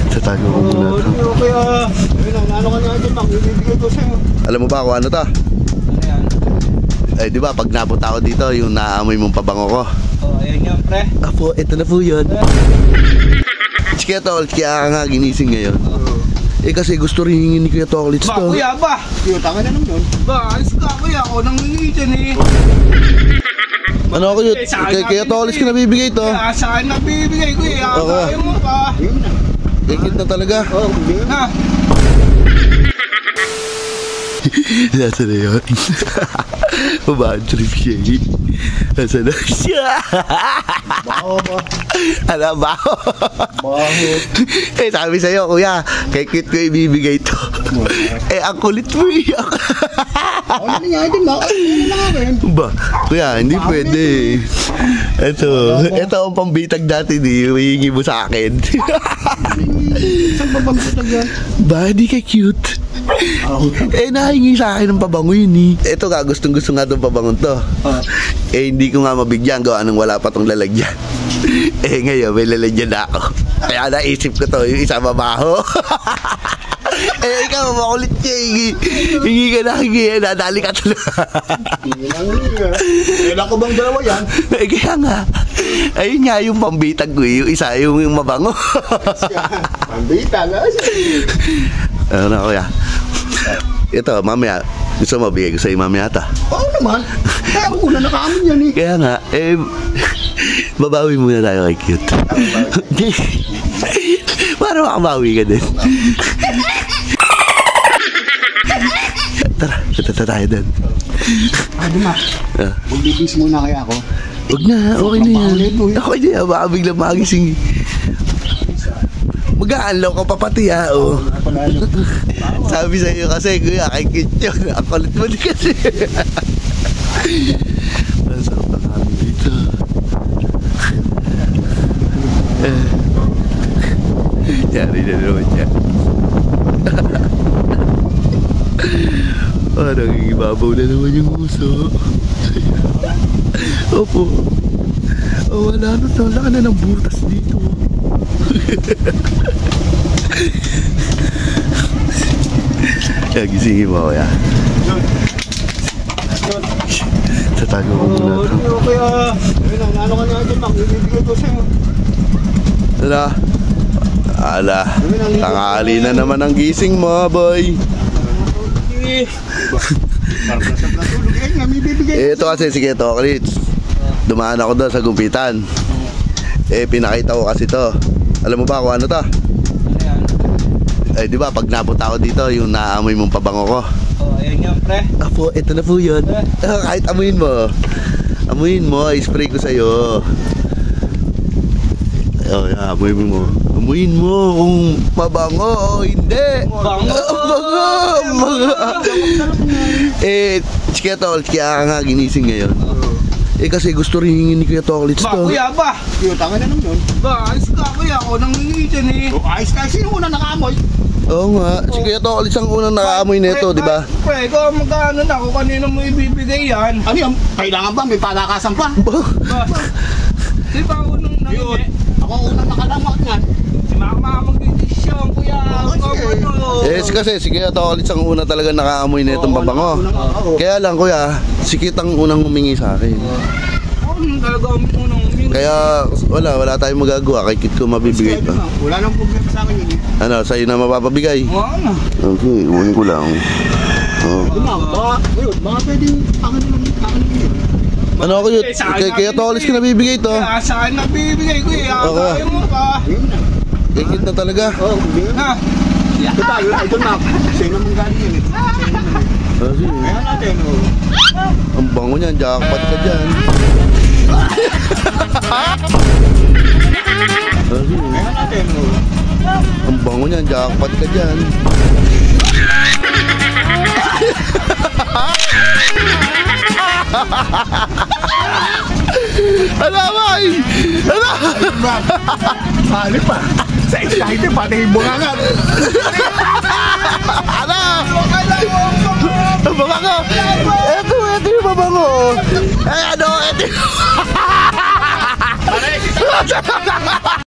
Tatago ko muna ito. Kaya, ano ka nga dyan, ibibigay ko sa'yo. Alam mo ba kung ano to? Ano yan? Eh di ba pag napunta ako dito, yung naamoy mong pabango ko. Oh, ayan yan, pre. Apo, ito na po yun. Kaya tol, kaya ka nga ginising ngayon. Eh kasi gusto rin hingin ni Kuya Toklits to. Ba, kuya ba? Kuya, tanga na naman yun. Ba, alis ka kuya, ako nang hingi dyan eh. Ano ako yun? Kaya Toklits ko nabibigay to. Kaya saan nabibigay kuya? Kaya mo pa. Kikit na talaga. Oh, na. Nasa na yun? Bad trip siya eh. Nasa na siya? Baho ba? Ano ba? Baho. Eh sabi sa'yo kuya, kay Kit ko ibibigay to. Eh ang kulit mo eh. Ano nga din ba? Ba? Kuya, hindi pwede. Ito ang pambitag dati di, hihingi mo sa akin. Saan ba pambitag yan? Ba, di ka cute. Eh nahingi sa akin ng pabango yun eh. Ito nga, gustong gusto nga itong pabangon to. Eh hindi ko nga mabigyan, gawa nang wala pa tong lalagyan. Eh ngayon may lalagyan na ako. Kaya naisip ko to, yung isa mabaho. Eh ikaw makulit siya. Hingi ka na, nadali ka talaga. Kailan ko bang dalawa yan? Eh kaya nga, ayun nga yung pambitag ko, yung isa yung mabango. Pambitag? Ano na kuya? Ito, mamaya, gusto mo bigay ko sa'yo mamaya ito? Oo naman. Kaya ako una nakaamin yan eh. Kaya nga, babawi muna tayo kay Cute. Para makabawi ka din. Tara, tata tayo din. Dimak, magbibis muna kaya ako. Huwag na, okay na yan. Okay na yan, baka biglang magising. Mag-aalaw ka pa pati ha, oh. Sabi sa iyo kasi, kuya, kay Kit yun. Ang kulit mo din kasi. Ang sarap na kami dito. Yari na naman niya. Nangigibabaw na naman yung uso. Opo. Oh, wala na, wala ka na ng butas dito. Kaya gisingin mo kuya. Tatago ko muna ito. Kaya, ano ka nga dyan, ibibigay ko sa'yo. Ano? Ala, tanghali na naman ang gising mo, boy. Ito kasi, sige Toklits. Dumaan ako doon sa gumpitan. Eh, pinakita ko kasi to. Alam mo ba kung ano to? Eh, di ba pag napunta ako dito, yung naamoy mong pabango ko. Oh, ayan yan, pre. Apo, ito na po yun. Kahit amuyin mo. Amuyin mo, spray ko sa'yo. Oh, yeah, amuyin mo. Amuyin mo kung mabango o hindi. Bango! Bango! Eh, kaya Tol, kaya ka nga ginising ngayon. Eh kasi gusto rin hingin ni Kuya Toklits to. Ba, kuya ba? Kuya, tanga na naman yun. Ba, alis ka kuya, ako nang hingi dyan eh. Ayos ka, sino una nakaamoy? Oo nga, si Kuya Toklits ang unang nakaamoy nito, di ba? Pre, ikaw magkano na ako, kanino mo ibibigay yan? Ano yan? Kailangan ba? May palakasan pa? Ba? Di ba ako nung nangingi? Ako unang nakalamak nga. Si mama mag-desisyon, kuya. Eh kasi si Kuya Toklits ang una talaga nakaamoy nitong pabango. Kaya lang kuya, si Kit ang unang humingi sa akin. Talaga ang unang humingi. Kaya wala tayong magagawa, kay Kit ko mabibigay pa. Wala nang problema sa akin yun eh. Ano, sa'yo na mapapabigay? Wala. Okay, unin ko lang. Baka pwedeng akin yun. Ano ako yun? Kaya Toklits ko nabibigay to. Kaya saan nabibigay ko eh. Kaya mo pa. Kay Kit na talaga. Na. Total, ito na. Sa'yo naman galing yun eh. Sige. Kaya natin oh. Ang bango niyan, jackpot ka dyan. Sige. Kaya natin oh. Ang bango niyan, jackpot ka dyan. Alamay! Ano? Sali pa. Sa excited pati yung bungangan. Ano? Babango! Ito yung babango. Eh ano, ito yung...